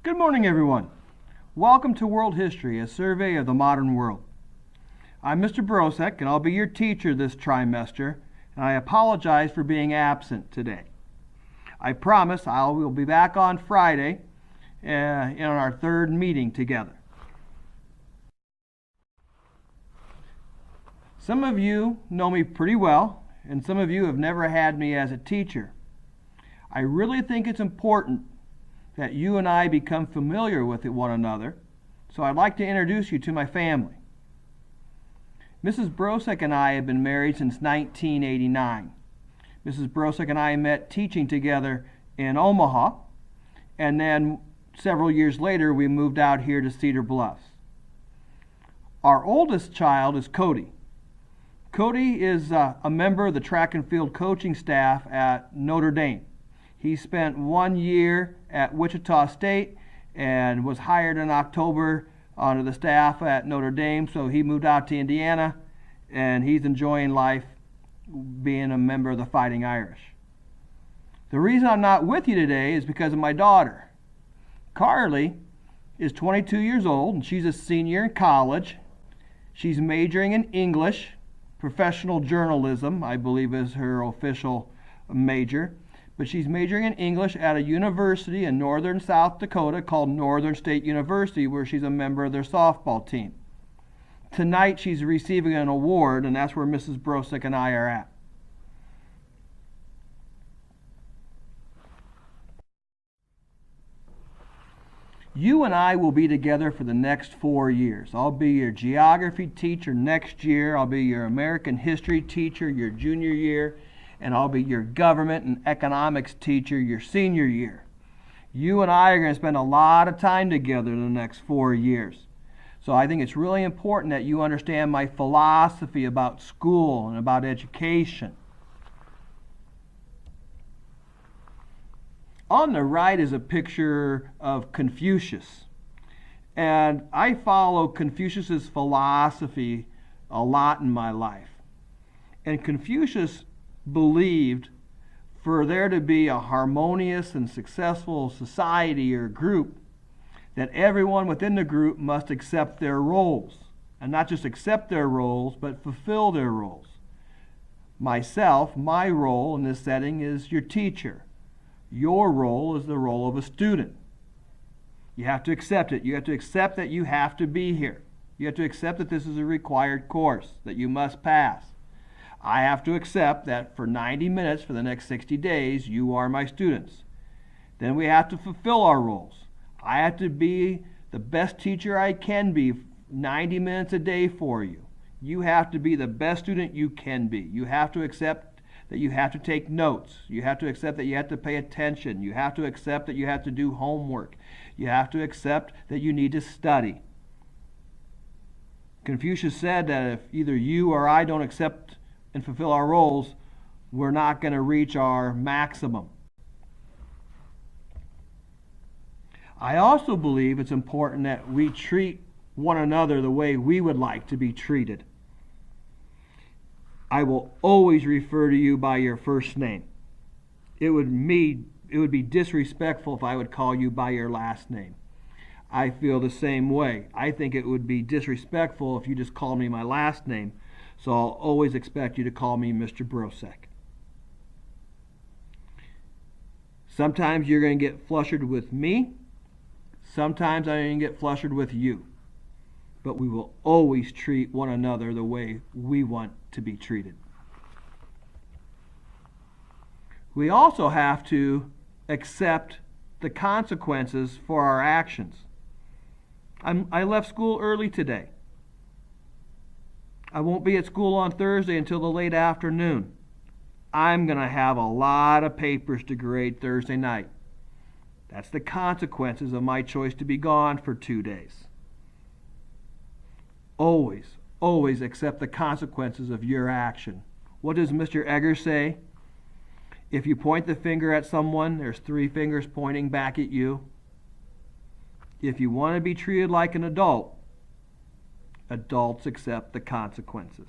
Good morning, everyone. Welcome to World History, a survey of the modern world. I'm Mr. Brosek, and I'll be your teacher this trimester, and I apologize for being absent today. I promise I will be back on Friday in our third meeting together. Some of you know me pretty well, and some of you have never had me as a teacher. I really think it's important that you and I become familiar with one another, so I'd like to introduce you to my family. Mrs. Brosek and I have been married since 1989. Mrs. Brosek and I met teaching together in Omaha, and then several years later we moved out here to Cedar Bluffs. Our oldest child is Cody. Cody is a member of the track and field coaching staff at Notre Dame. He spent 1 year at Wichita State and was hired in October onto the staff at Notre Dame, so he moved out to Indiana, and he's enjoying life being a member of the Fighting Irish. The reason I'm not with you today is because of my daughter. Carly is 22 years old, and she's a senior in college. She's majoring in English. Professional journalism, I believe, is her official major. But she's majoring in English at a university in northern South Dakota called Northern State University, where she's a member of their softball team. Tonight she's receiving an award, and that's where Mrs. Brosek and I are at. You and I will be together for the next 4 years. I'll be your geography teacher next year. I'll be your American history teacher your junior year. And I'll be your government and economics teacher your senior year. You and I are going to spend a lot of time together in the next 4 years. So I think it's really important that you understand my philosophy about school and about education. On the right is a picture of Confucius. And I follow Confucius's philosophy a lot in my life. And Confucius believed for there to be a harmonious and successful society or group, that everyone within the group must accept their roles. And not just accept their roles, but fulfill their roles. Myself, my role in this setting is your teacher. Your role is the role of a student. You have to accept it. You have to accept that you have to be here. You have to accept that this is a required course that you must pass. I have to accept that for 90 minutes for the next 60 days, you are my students. Then we have to fulfill our roles. I have to be the best teacher I can be 90 minutes a day for you. You have to be the best student you can be. You have to accept that you have to take notes. You have to accept that you have to pay attention. You have to accept that you have to do homework. You have to accept that you need to study. Confucius said that if either you or I don't accept and fulfill our roles, we're not going to reach our maximum. I also believe it's important that we treat one another the way we would like to be treated. I will always refer to you by your first name. It would be disrespectful if I would call you by your last name. I feel the same way. I think it would be disrespectful if you just called me my last name. So I'll always expect you to call me Mr. Brosek. Sometimes you're going to get flustered with me. Sometimes I'm going to get flustered with you. But we will always treat one another the way we want to be treated. We also have to accept the consequences for our actions. I left school early today. I won't be at school on Thursday until the late afternoon. I'm going to have a lot of papers to grade Thursday night. That's the consequences of my choice to be gone for 2 days. Always, always accept the consequences of your action. What does Mr. Egger say? If you point the finger at someone, there's 3 fingers pointing back at you. If you want to be treated like an adult, adults accept the consequences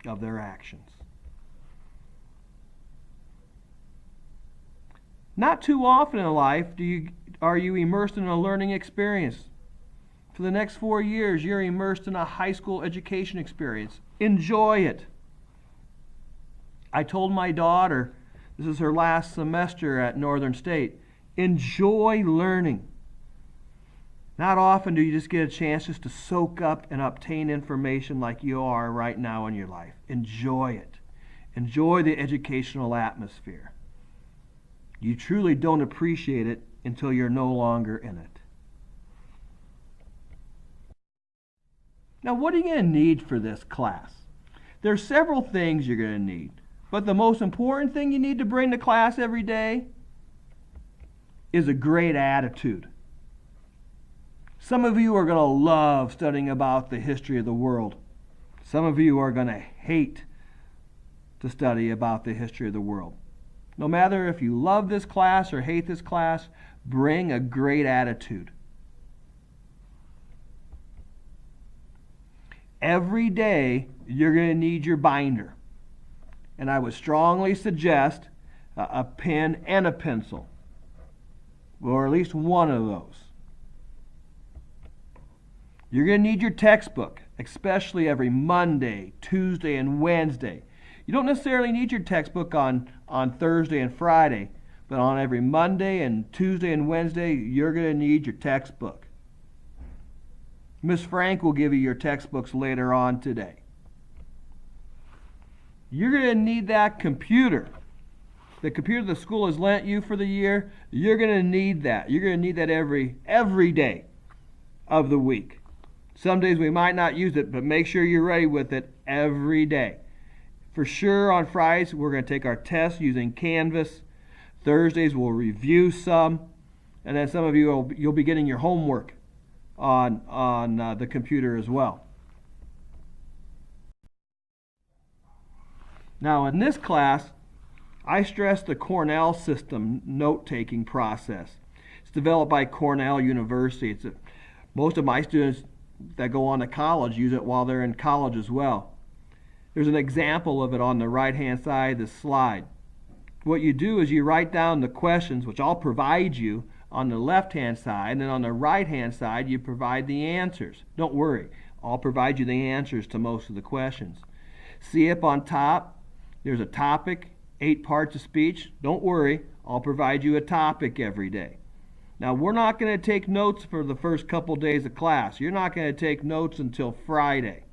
of their actions. Not too often in life are you immersed in a learning experience? For the next 4 years, you're immersed in a high school education experience. Enjoy it. I told my daughter, this is her last semester at Northern State, enjoy learning. Not often do you just get a chance just to soak up and obtain information like you are right now in your life. Enjoy it. Enjoy the educational atmosphere. You truly don't appreciate it until you're no longer in it. Now, what are you going to need for this class? There's several things you're going to need, but the most important thing you need to bring to class every day is a great attitude. Some of you are going to love studying about the history of the world. Some of you are going to hate to study about the history of the world. No matter if you love this class or hate this class, bring a great attitude. Every day, you're going to need your binder. And I would strongly suggest a pen and a pencil, or at least one of those. You're going to need your textbook, especially every Monday, Tuesday, and Wednesday. You don't necessarily need your textbook on Thursday and Friday, but on every Monday and Tuesday and Wednesday, you're going to need your textbook. Miss Frank will give you your textbooks later on today. You're going to need that computer. The computer the school has lent you for the year, you're going to need that. You're going to need that every day of the week. Some days we might not use it, but make sure you're ready with it every day. For sure, on Fridays, we're going to take our tests using Canvas. Thursdays, we'll review some. And then some of you, you'll be getting your homework on the computer as well. Now, in this class, I stress the Cornell system note-taking process. It's developed by Cornell University. Most of my students that go on to college use it while they're in college as well. There's an example of it on the right-hand side of the slide. What you do is you write down the questions, which I'll provide you on the left-hand side, and then on the right-hand side you provide the answers. Don't worry, I'll provide you the answers to most of the questions. See up on top, there's a topic, 8 parts of speech. Don't worry, I'll provide you a topic every day. Now, we're not going to take notes for the first couple days of class. You're not going to take notes until Friday.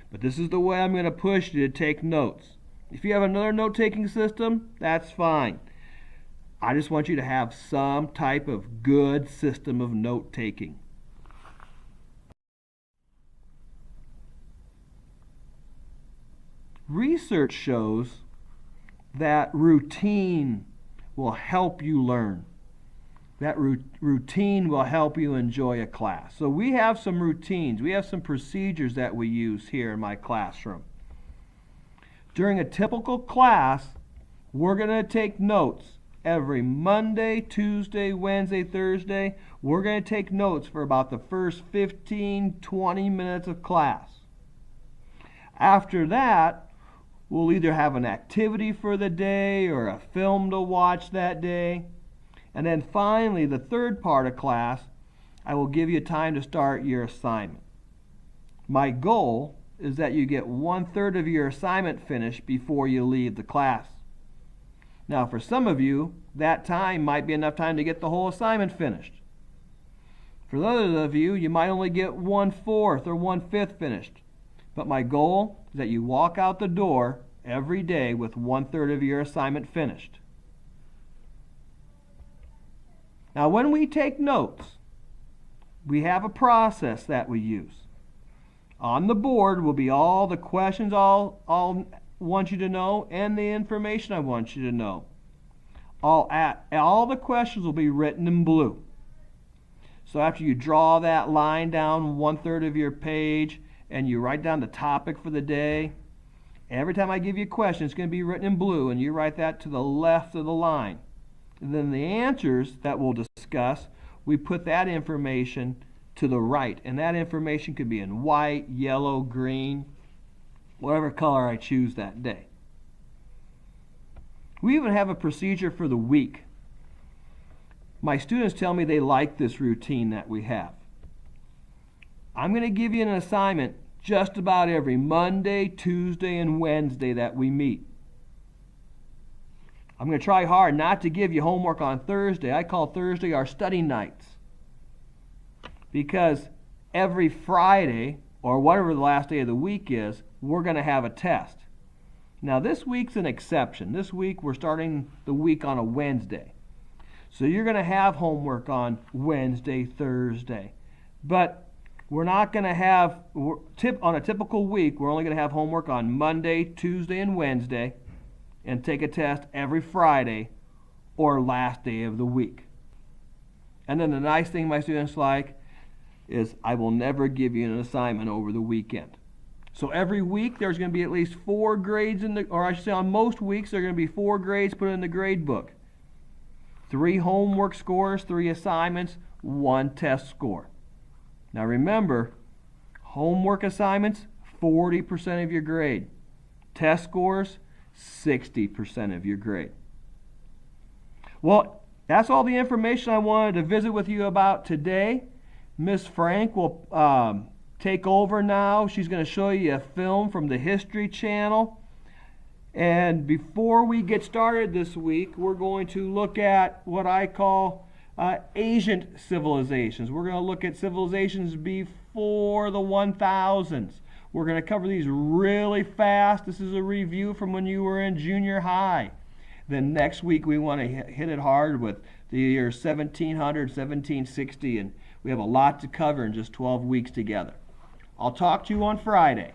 But this is the way I'm going to push you to take notes. If you have another note-taking system, that's fine. I just want you to have some type of good system of note-taking. Research shows that routine will help you learn. That routine will help you enjoy a class. So we have some routines. We have some procedures that we use here in my classroom. During a typical class, we're going to take notes every Monday, Tuesday, Wednesday, Thursday. We're going to take notes for about the first 15, 20 minutes of class. After that, we'll either have an activity for the day or a film to watch that day. And then finally, the third part of class, I will give you time to start your assignment. My goal is that you get 1/3 of your assignment finished before you leave the class. Now, for some of you, that time might be enough time to get the whole assignment finished. For others of you, you might only get 1/4 or 1/5 finished. But my goal is that you walk out the door every day with 1/3 of your assignment finished. Now, when we take notes, we have a process that we use. On the board will be all the questions I'll want you to know and the information I want you to know. All the questions will be written in blue. So after you draw that line down 1/3 of your page and you write down the topic for the day, every time I give you a question, it's going to be written in blue, and you write that to the left of the line. And then the answers that we'll discuss, we put that information to the right. And that information could be in white, yellow, green, whatever color I choose that day. We even have a procedure for the week. My students tell me they like this routine that we have. I'm going to give you an assignment just about every Monday, Tuesday, and Wednesday that we meet. I'm going to try hard not to give you homework on Thursday. I call Thursday our study nights. Because every Friday, or whatever the last day of the week is, we're going to have a test. Now this week's an exception. This week we're starting the week on a Wednesday. So you're going to have homework on Wednesday, Thursday. But we're not going to have, on a typical week, we're only going to have homework on Monday, Tuesday, and Wednesday, and take a test every Friday or last day of the week. And then the nice thing my students like is I will never give you an assignment over the weekend. So every week there's going to be at least 4 grades or I should say on most weeks there are going to be 4 grades put in the grade book. 3 homework scores, 3 assignments, 1 test score. Now remember, homework assignments, 40% of your grade. Test scores, 60% of your grade. Well, that's all the information I wanted to visit with you about today. Miss Frank will take over now. She's going to show you a film from the History Channel. And before we get started this week, we're going to look at what I call ancient civilizations. We're going to look at civilizations before the 1000s. We're going to cover these really fast. This is a review from when you were in junior high. Then next week we want to hit it hard with the year 1700, 1760, and we have a lot to cover in just 12 weeks together. I'll talk to you on Friday.